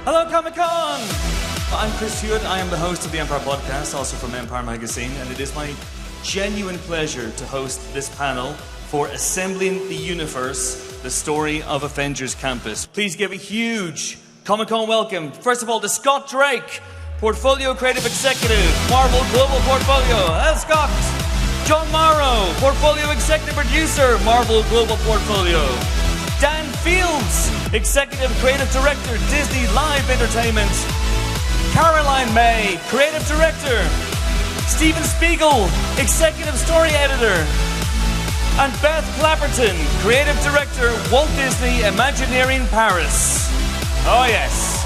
Hello, Comic-Con! I'm Chris Hewitt. I am the host of the Empire Podcast, also from Empire Magazine, and it is my genuine pleasure to host this panel for Assembling the Universe, the story of Avengers Campus. Please give a huge Comic-Con welcome, first of all, to Scott Drake, Portfolio Creative Executive, Marvel Global Portfolio. Hello, Scott. John Morrow, Portfolio Executive Producer, Marvel Global Portfolio. Dan Fields, Executive Creative Director, Disney Live Entertainment. Caroline May, Creative Director. Steven Spiegel, Executive Story Editor. And Beth Clapperton, Creative Director, Walt Disney Imagineering Paris. Oh yes.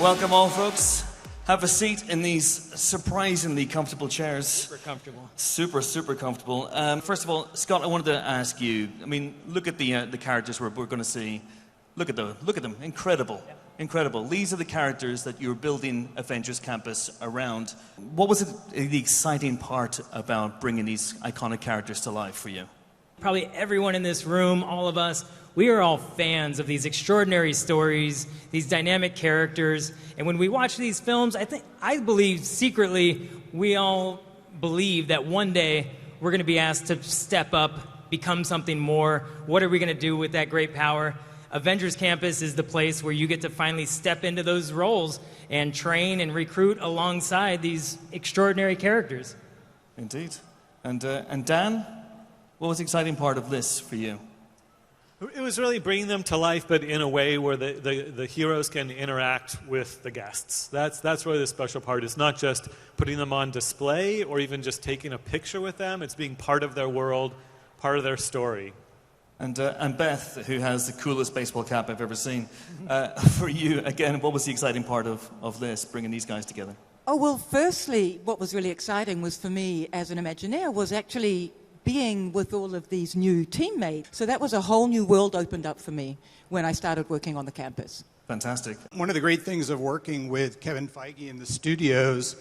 Welcome all, folks. Have a seat in these surprisingly comfortable chairs. Super comfortable. Super comfortable. First of all, Scott, I wanted to ask you, I mean, look at the characters we're going to see. Look at them. Incredible. Yeah. Incredible. These are the characters that you're building Avengers Campus around. What was the exciting part about bringing these iconic characters to life for you? Probably everyone in this room, all of us, we are all fans of these extraordinary stories, these dynamic characters. And when we watch these films, I believe secretly we all believe that one day we're going to be asked to step up, become something more. What are we going to do with that great power? Avengers Campus is the place where you get to finally step into those roles and train and recruit alongside these extraordinary characters. Indeed. And Dan, what was the exciting part of this for you? It was really bringing them to life, but in a way where the heroes can interact with the guests. That's really the special part. It's not just putting them on display or even just taking a picture with them. It's being part of their world, part of their story. And Beth, who has the coolest baseball cap I've ever seen, for you, again, what was the exciting part of this, bringing these guys together? Oh, well, firstly, what was really exciting was for me as an Imagineer was actually being with all of these new teammates. So that was a whole new world opened up for me when I started working on the campus. Fantastic. One of the great things of working with Kevin Feige in the studios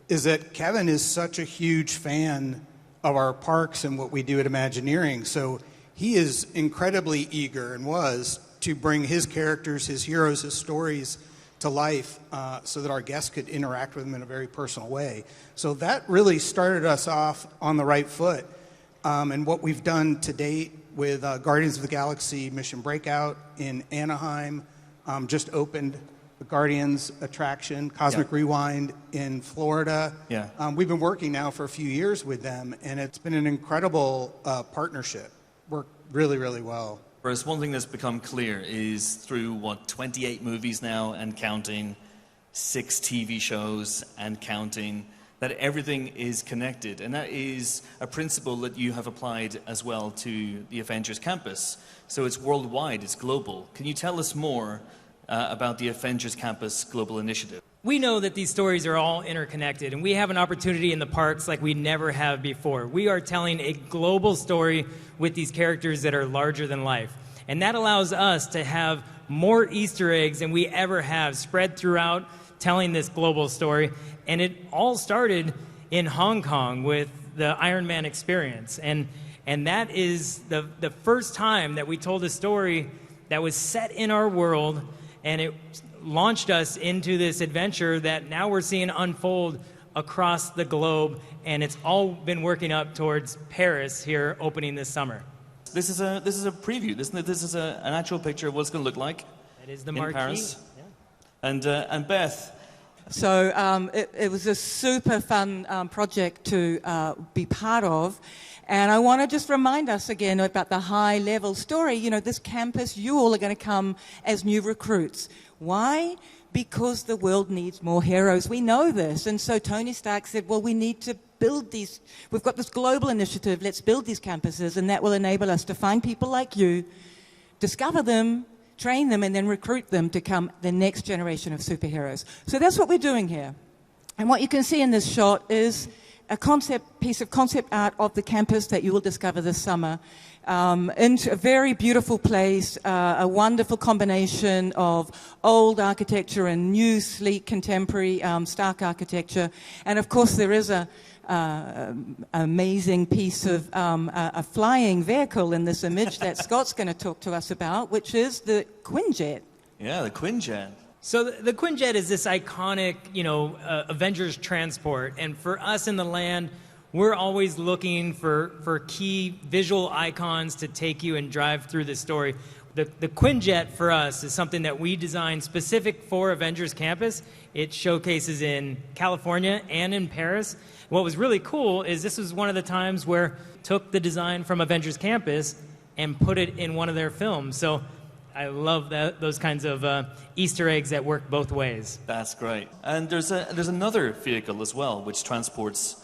is that Kevin is such a huge fan of our parks and what we do at Imagineering. So he is incredibly eager and was to bring his characters, his heroes, his stories to life so that our guests could interact with them in a very personal way. So that really started us off on the right foot. And what we've done to date with Guardians of the Galaxy Mission Breakout in Anaheim, just opened the Guardians attraction, Cosmic Rewind in Florida. Yeah. We've been working now for a few years with them, and it's been an incredible partnership. Worked really, really well. Whereas one thing that's become clear is through, 28 movies now and counting, 6 TV shows and counting, that everything is connected. And that is a principle that you have applied as well to the Avengers Campus. So it's worldwide, it's global. Can you tell us more about the Avengers Campus Global Initiative? We know that these stories are all interconnected, and we have an opportunity in the parks like we never have before. We are telling a global story with these characters that are larger than life. And that allows us to have more Easter eggs than we ever have spread throughout telling this global story. And it all started in Hong Kong with the Iron Man experience. And that is the first time that we told a story that was set in our world, and it launched us into this adventure that now we're seeing unfold across the globe, and it's all been working up towards Paris here opening this summer. This is a preview, isn't it? This is an actual picture of what it's going to look like. That is the in marquee. Paris. Yeah. And Beth. So it was a super fun project to be part of. And I want to just remind us again about the high-level story. You know, this campus, you all are going to come as new recruits. Why? Because the world needs more heroes. We know this. And so Tony Stark said, well, we need to build these. We've got this global initiative. Let's build these campuses. And that will enable us to find people like you, discover them, train them, and then recruit them to become the next generation of superheroes. So that's what we're doing here. And what you can see in this shot is a piece of concept art of the campus that you will discover this summer. Into a very beautiful place, a wonderful combination of old architecture and new, sleek, contemporary Stark architecture. And of course, there is a amazing piece of a flying vehicle in this image that Scott's going to talk to us about, which is the Quinjet. Yeah, the Quinjet. So the Quinjet is this iconic, Avengers transport. And for us in the land, we're always looking for key visual icons to take you and drive through the story. The Quinjet for us is something that we designed specific for Avengers Campus. It showcases in California and in Paris. What was really cool is this was one of the times where took the design from Avengers Campus and put it in one of their films. So I love those kinds of Easter eggs that work both ways. That's great. And there's another vehicle as well, which transports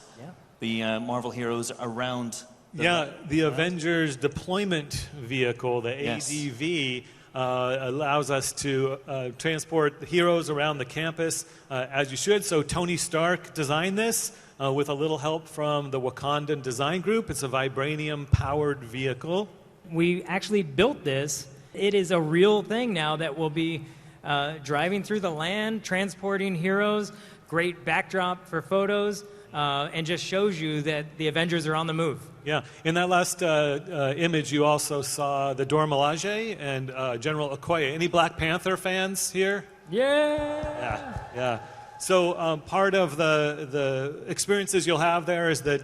the Marvel heroes around. The Avengers Deployment Vehicle, the ADV, allows us to transport the heroes around the campus as you should. So Tony Stark designed this with a little help from the Wakandan Design Group. It's a vibranium-powered vehicle. We actually built this. It is a real thing now that will be driving through the land, transporting heroes, great backdrop for photos, and just shows you that the Avengers are on the move. Yeah, in that last image, you also saw the Dora Milaje and General Okoye. Any Black Panther fans here? Yeah. So part of the experiences you'll have there is that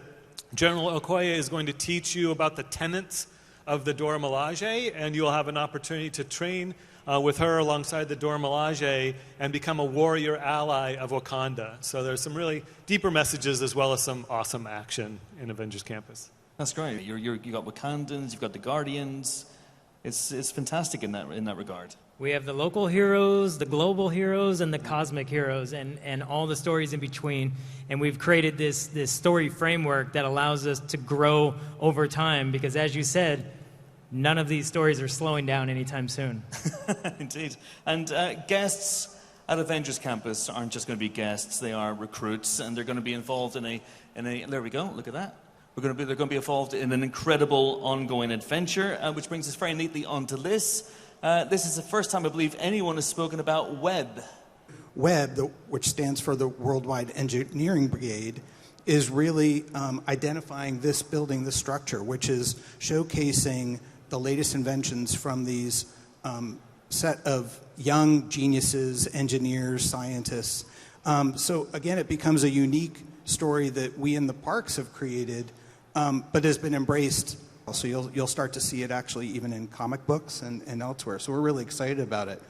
General Okoye is going to teach you about the tenets of the Dora Milaje, and you'll have an opportunity to train with her alongside the Dora Milaje and become a warrior ally of Wakanda. So there's some really deeper messages as well as some awesome action in Avengers Campus. That's great. You got Wakandans, you've got the Guardians. It's fantastic in that regard. We have the local heroes, the global heroes, and the cosmic heroes, and all the stories in between. And we've created this story framework that allows us to grow over time because, as you said, none of these stories are slowing down anytime soon. Indeed. And guests at Avengers Campus aren't just going to be guests. They are recruits, and they're going to be involved in a there we go, look at that. They're going to be involved in an incredible ongoing adventure, which brings us very neatly onto this. This is the first time I believe anyone has spoken about WEB. WEB, which stands for the Worldwide Engineering Brigade, is really identifying this building, this structure, which is showcasing the latest inventions from these set of young geniuses, engineers, scientists. So again, it becomes a unique story that we in the parks have created, but has been embraced. So you'll start to see it actually even in comic books and elsewhere. So we're really excited about it.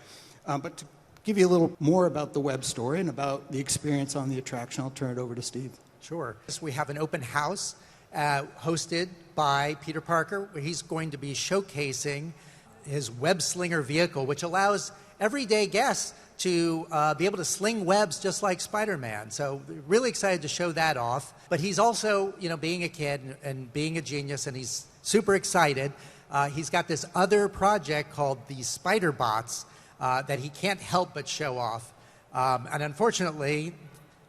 But to give you a little more about the WEB story and about the experience on the attraction, I'll turn it over to Steve. Sure. We have an open house hosted by Peter Parker, where he's going to be showcasing his web slinger vehicle, which allows everyday guests to be able to sling webs just like Spider-Man. So really excited to show that off. But he's also, being a kid and being a genius, and he's super excited. He's got this other project called the Spider Bots that he can't help but show off. And unfortunately,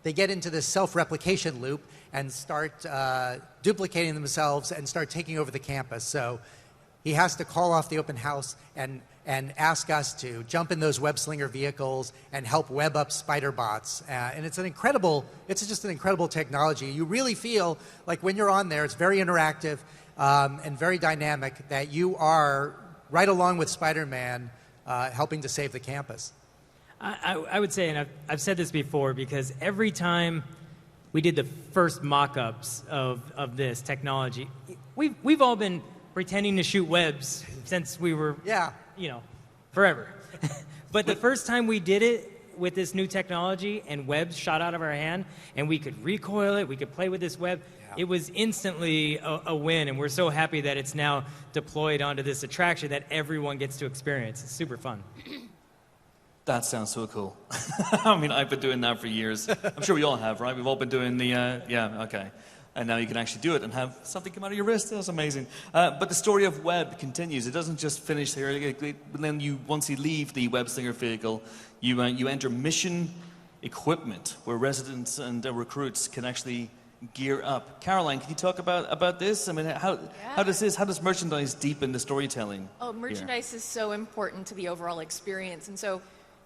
they get into this self-replication loop and start duplicating themselves and start taking over the campus. So he has to call off the open house and ask us to jump in those web slinger vehicles and help web up spider bots. And it's just an incredible technology. You really feel like when you're on there, it's very interactive and very dynamic, that you are right along with Spider-Man helping to save the campus. I would say, and I've said this before, because every time we did the first mock-ups of this technology, we've all been pretending to shoot webs since we were, forever. But the first time we did it with this new technology and webs shot out of our hand and we could recoil it, we could play with this web, it was instantly a win. And we're so happy that it's now deployed onto this attraction that everyone gets to experience. It's super fun. That sounds so cool. I mean, I've been doing that for years. I'm sure we all have, right? We've all been doing the, okay. And now you can actually do it and have something come out of your wrist. That's amazing. But the story of Web continues. It doesn't just finish there. But then once you leave the Web Slinger vehicle, you enter mission equipment, where residents and recruits can actually gear up. Caroline, can you talk about this? I mean, how does merchandise deepen the storytelling? Oh, merchandise is so important to the overall experience. And so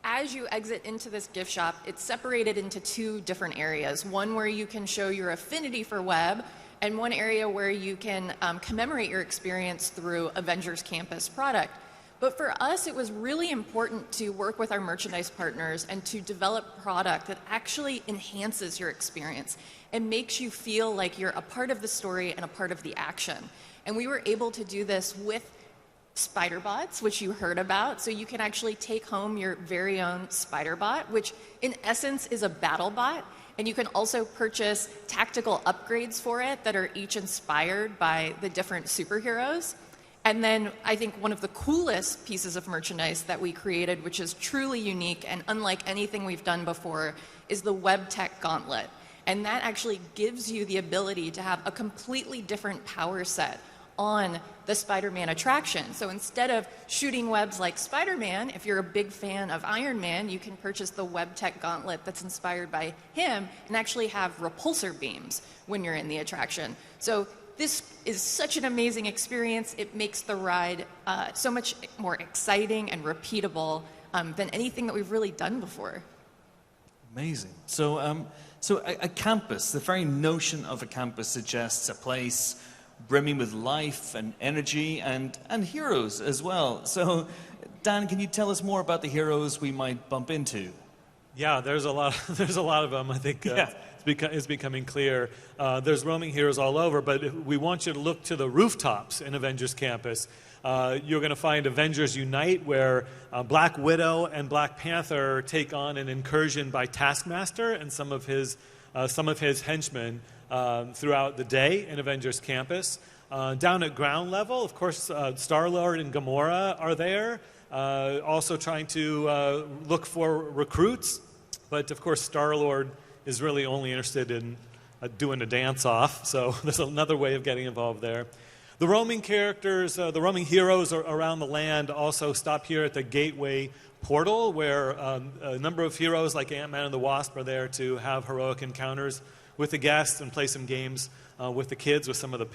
as you exit into this gift shop, it's separated into two different areas. One where you can show your affinity for web, and one area where you can commemorate your experience through Avengers Campus product. But for us, it was really important to work with our merchandise partners and to develop product that actually enhances your experience and makes you feel like you're a part of the story and a part of the action. And we were able to do this with spider bots, which you heard about. So you can actually take home your very own spider bot, which in essence is a battle bot. And you can also purchase tactical upgrades for it that are each inspired by the different superheroes. And then I think one of the coolest pieces of merchandise that we created, which is truly unique and unlike anything we've done before, is the Web Tech Gauntlet. And that actually gives you the ability to have a completely different power set on the Spider-Man attraction. So instead of shooting webs like Spider-Man, if you're a big fan of Iron Man, you can purchase the Web Tech Gauntlet that's inspired by him and actually have repulsor beams when you're in the attraction. So this is such an amazing experience. It makes the ride so much more exciting and repeatable than anything that we've really done before. Amazing. So a campus, the very notion of a campus suggests a place brimming with life and energy and heroes as well. So, Dan, can you tell us more about the heroes we might bump into? Yeah, there's a lot of them. I think it's becoming clear. There's roaming heroes all over, but we want you to look to the rooftops in Avengers Campus. You're going to find Avengers Unite, where Black Widow and Black Panther take on an incursion by Taskmaster and some of his henchmen throughout the day in Avengers Campus. Down at ground level, of course, Star-Lord and Gamora are there, also trying to look for recruits. But, of course, Star-Lord is really only interested in doing a dance-off, so there's another way of getting involved there. The roaming characters, the roaming heroes around the land also stop here at the Gateway Portal, where a number of heroes like Ant-Man and the Wasp are there to have heroic encounters with the guests and play some games with the kids with some of the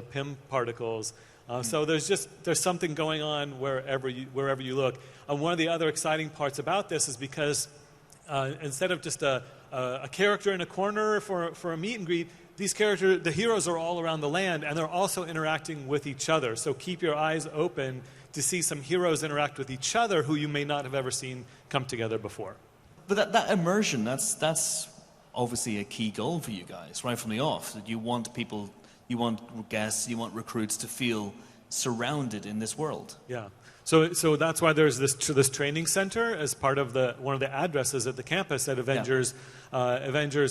PIM particles. So there's something going on wherever you look. One of the other exciting parts about this is because instead of just a character in a corner for a meet and greet, the heroes are all around the land, and they're also interacting with each other. So keep your eyes open to see some heroes interact with each other who you may not have ever seen come together before. But that immersion, that's obviously a key goal for you guys, right from the off. That you want people, you want guests, you want recruits to feel surrounded in this world. Yeah. So that's why there's this training center as part of one of the addresses at the campus at Avengers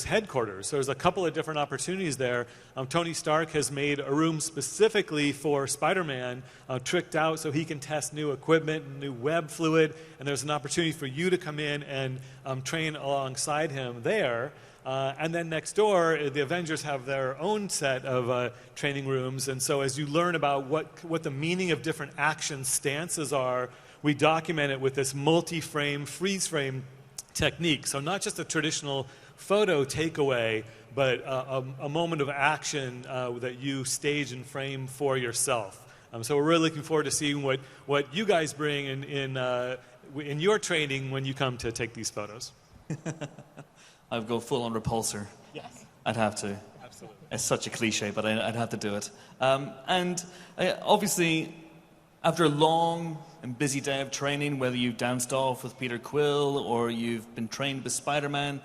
headquarters. So there's a couple of different opportunities there. Tony Stark has made a room specifically for Spider-Man, tricked out so he can test new equipment, new web fluid, and there's an opportunity for you to come in and train alongside him there. And then next door, the Avengers have their own set of training rooms. And so as you learn about what the meaning of different action stances are, we document it with this multi-frame, freeze-frame technique. So not just a traditional photo takeaway, but a moment of action that you stage and frame for yourself. So we're really looking forward to seeing what you guys bring in your training when you come to take these photos. I'd go full on repulsor. Yes. I'd have to. Absolutely. It's such a cliche, but I'd have to do it. And obviously, after a long and busy day of training, whether you've danced off with Peter Quill or you've been trained with Spider-Man,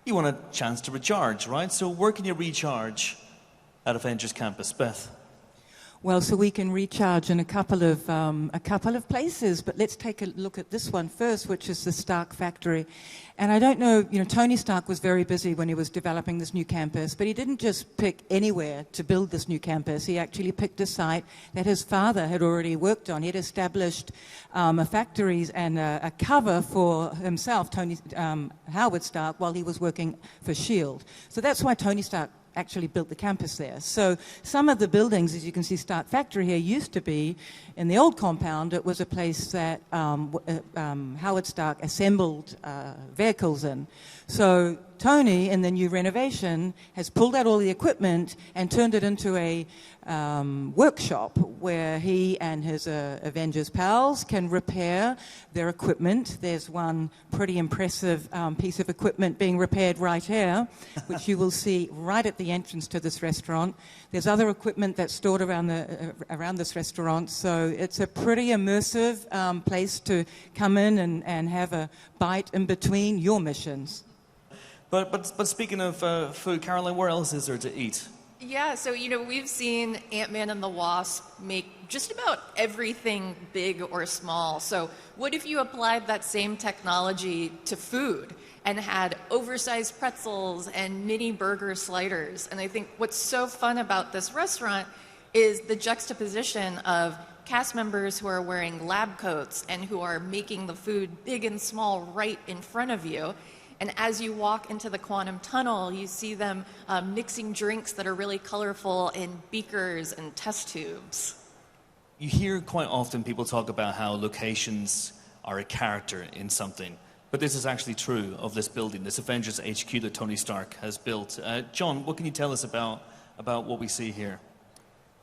you want a chance to recharge, right? So where can you recharge at Avengers Campus? Beth? Well, so we can recharge in a couple of places, but let's take a look at this one first, which is the Stark factory. And I don't know, Tony Stark was very busy when he was developing this new campus, but he didn't just pick anywhere to build this new campus. He actually picked a site that his father had already worked on. He had established a factory and a cover for himself, Howard Stark, while he was working for S.H.I.E.L.D. So that's why Tony Stark actually built the campus there. So some of the buildings, as you can see, Stark Factory here used to be, in the old compound, it was a place that Howard Stark assembled vehicles in. So Tony, in the new renovation, has pulled out all the equipment and turned it into a workshop where he and his Avengers pals can repair their equipment. There's one pretty impressive piece of equipment being repaired right here, which you will see right at the entrance to this restaurant. There's other equipment that's stored around this restaurant, so it's a pretty immersive place to come in and have a bite in between your missions. But speaking of food, Caroline, where else is there to eat? Yeah, so, we've seen Ant-Man and the Wasp make just about everything big or small. So what if you applied that same technology to food and had oversized pretzels and mini burger sliders? And I think what's so fun about this restaurant is the juxtaposition of cast members who are wearing lab coats and who are making the food big and small right in front of you. And as you walk into the quantum tunnel, you see them mixing drinks that are really colorful in beakers and test tubes. You hear quite often people talk about how locations are a character in something. But this is actually true of this building, this Avengers HQ that Tony Stark has built. John, what can you tell us about what we see here?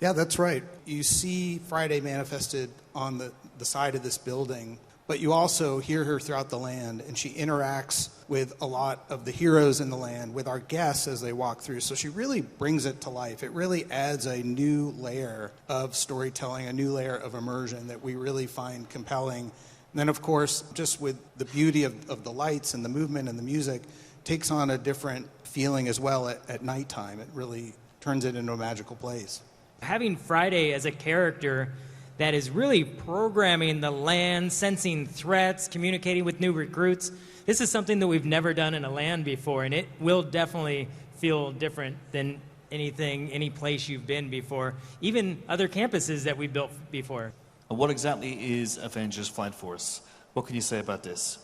Yeah, that's right. You see Friday manifested on the side of this building, but you also hear her throughout the land, and she interacts with a lot of the heroes in the land, with our guests as they walk through. So she really brings it to life. It really adds a new layer of storytelling, a new layer of immersion that we really find compelling. And then, of course, just with the beauty of the lights and the movement and the music, takes on a different feeling as well at nighttime. It really turns it into a magical place. Having Friday as a character that is really programming the land, sensing threats, communicating with new recruits. This is something that we've never done in a land before, and it will definitely feel different than any place you've been before, even other campuses that we built before. And what exactly is Avengers Flight Force? What can you say about this?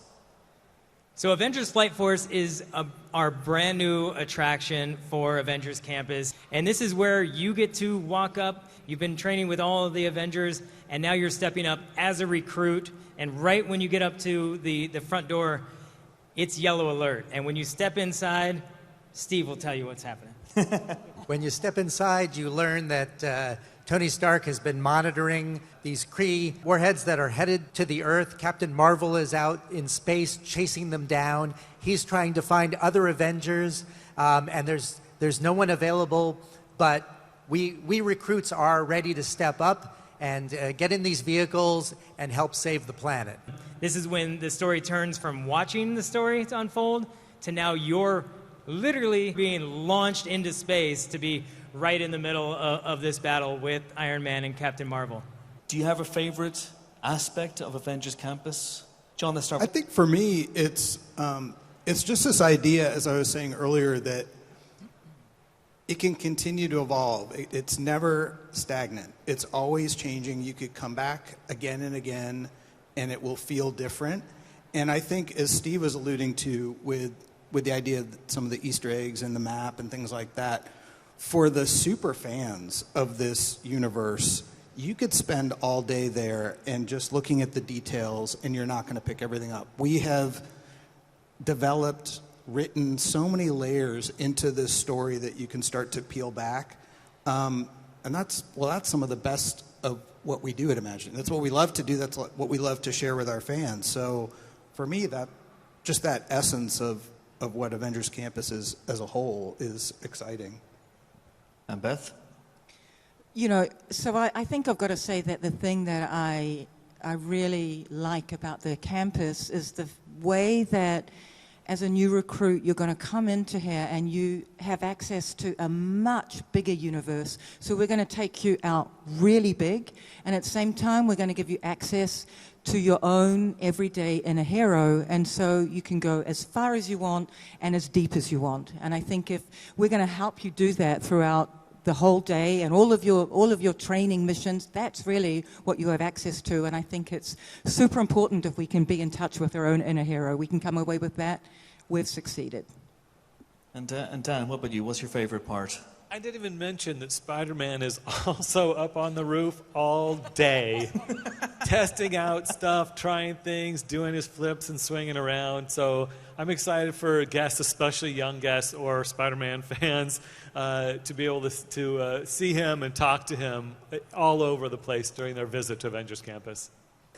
So Avengers Flight Force is our brand new attraction for Avengers Campus. And this is where you get to walk up. You've been training with all of the Avengers, and now you're stepping up as a recruit. And right when you get up to the front door, it's yellow alert. And when you step inside, Steve will tell you what's happening. When you step inside, you learn that Tony Stark has been monitoring these Kree warheads that are headed to the Earth. Captain Marvel is out in space chasing them down. He's trying to find other Avengers, and there's no one available. But we recruits are ready to step up and get in these vehicles and help save the planet. This is when the story turns from watching the story to unfold to now you're literally being launched into space to be right in the middle of this battle with Iron Man and Captain Marvel. Do you have a favorite aspect of Avengers Campus? John, let's start. I think for me, it's just this idea, as I was saying earlier, that it can continue to evolve. It's never stagnant. It's always changing. You could come back again and again, and it will feel different. And I think, as Steve was alluding to with the idea of some of the Easter eggs and the map and things like that, for the super fans of this universe, you could spend all day there and just looking at the details, and you're not going to pick everything up. We have written so many layers into this story that you can start to peel back. And that's some of the best of what we do at Imagine. That's what we love to do. That's what we love to share with our fans. So for me, that essence of what Avengers Campus is as a whole is exciting. And Beth? So I think I've got to say that the thing that I really like about the campus is the way that as a new recruit, you're going to come into here and you have access to a much bigger universe. So we're going to take you out really big, and at the same time, we're going to give you access to your own everyday inner hero, and so you can go as far as you want and as deep as you want. And I think if we're going to help you do that throughout the whole day and all of your training missions, that's really what you have access to. And I think it's super important if we can be in touch with our own inner hero. We can come away with that. We've succeeded. And Dan, what about you? What's your favorite part? I didn't even mention that Spider-Man is also up on the roof all day, testing out stuff, trying things, doing his flips and swinging around. So I'm excited for guests, especially young guests or Spider-Man fans, to be able to see him and talk to him all over the place during their visit to Avengers Campus.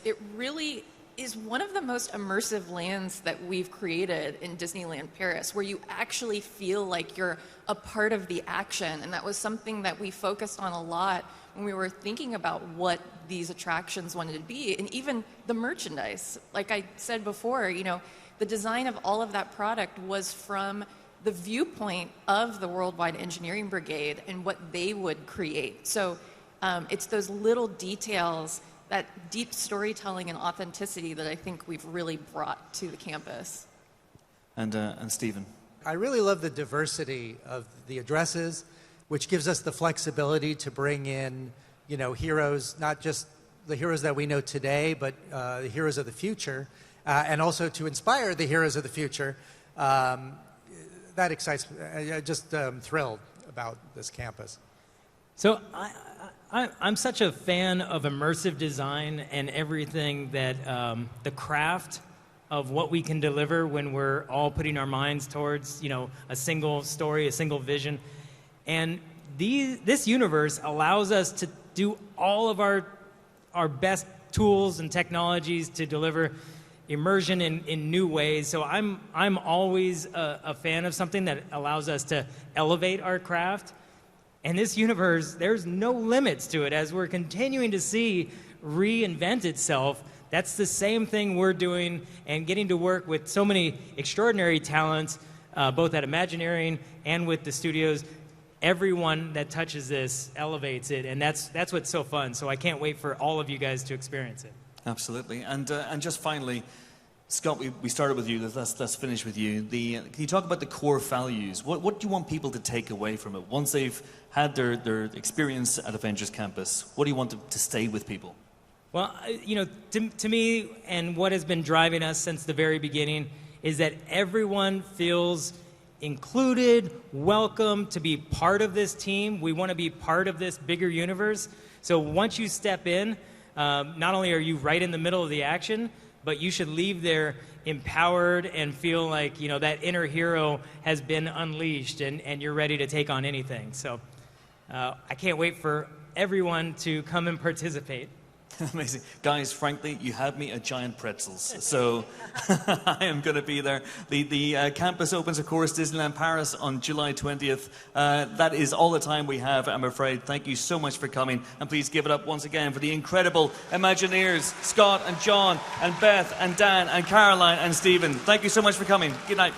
It really is one of the most immersive lands that we've created in Disneyland Paris, where you actually feel like you're a part of the action. And that was something that we focused on a lot when we were thinking about what these attractions wanted to be, and even the merchandise. Like I said before, you know, the design of all of that product was from the viewpoint of the Worldwide Engineering Brigade and what they would create. So it's those little details, that deep storytelling and authenticity that I think we've really brought to the campus. And Stephen? I really love the diversity of the addresses, which gives us the flexibility to bring in, you know, heroes, not just the heroes that we know today, but the heroes of the future, and also to inspire the heroes of the future. That excites me. I'm just thrilled about this campus. So I'm such a fan of immersive design and everything that the craft of what we can deliver when we're all putting our minds towards, you know, a single story, a single vision. And this universe allows us to do all of our best tools and technologies to deliver immersion in new ways. So I'm always a fan of something that allows us to elevate our craft. And this universe, there's no limits to it. As we're continuing to see reinvent itself, that's the same thing we're doing, and getting to work with so many extraordinary talents, both at Imagineering and with the studios. Everyone that touches this elevates it, and that's what's so fun. So I can't wait for all of you guys to experience it. Absolutely. And just finally, Scott, we started with you. Let's finish with you. Can you talk about the core values? What do you want people to take away from it? Once they've had their experience at Avengers Campus, what do you want to stay with people? Well, you know, to me, and what has been driving us since the very beginning, is that everyone feels included, welcome to be part of this team. We want to be part of this bigger universe. So once you step in, not only are you right in the middle of the action, but you should leave there empowered and feel like, you know, that inner hero has been unleashed and you're ready to take on anything. So I can't wait for everyone to come and participate. Amazing. Guys, frankly, you had me at giant pretzels, so I am going to be there. The campus opens, of course, Disneyland Paris on July 20th. That is all the time we have, I'm afraid. Thank you so much for coming, and please give it up once again for the incredible Imagineers, Scott and John and Beth and Dan and Caroline and Stephen. Thank you so much for coming. Good night.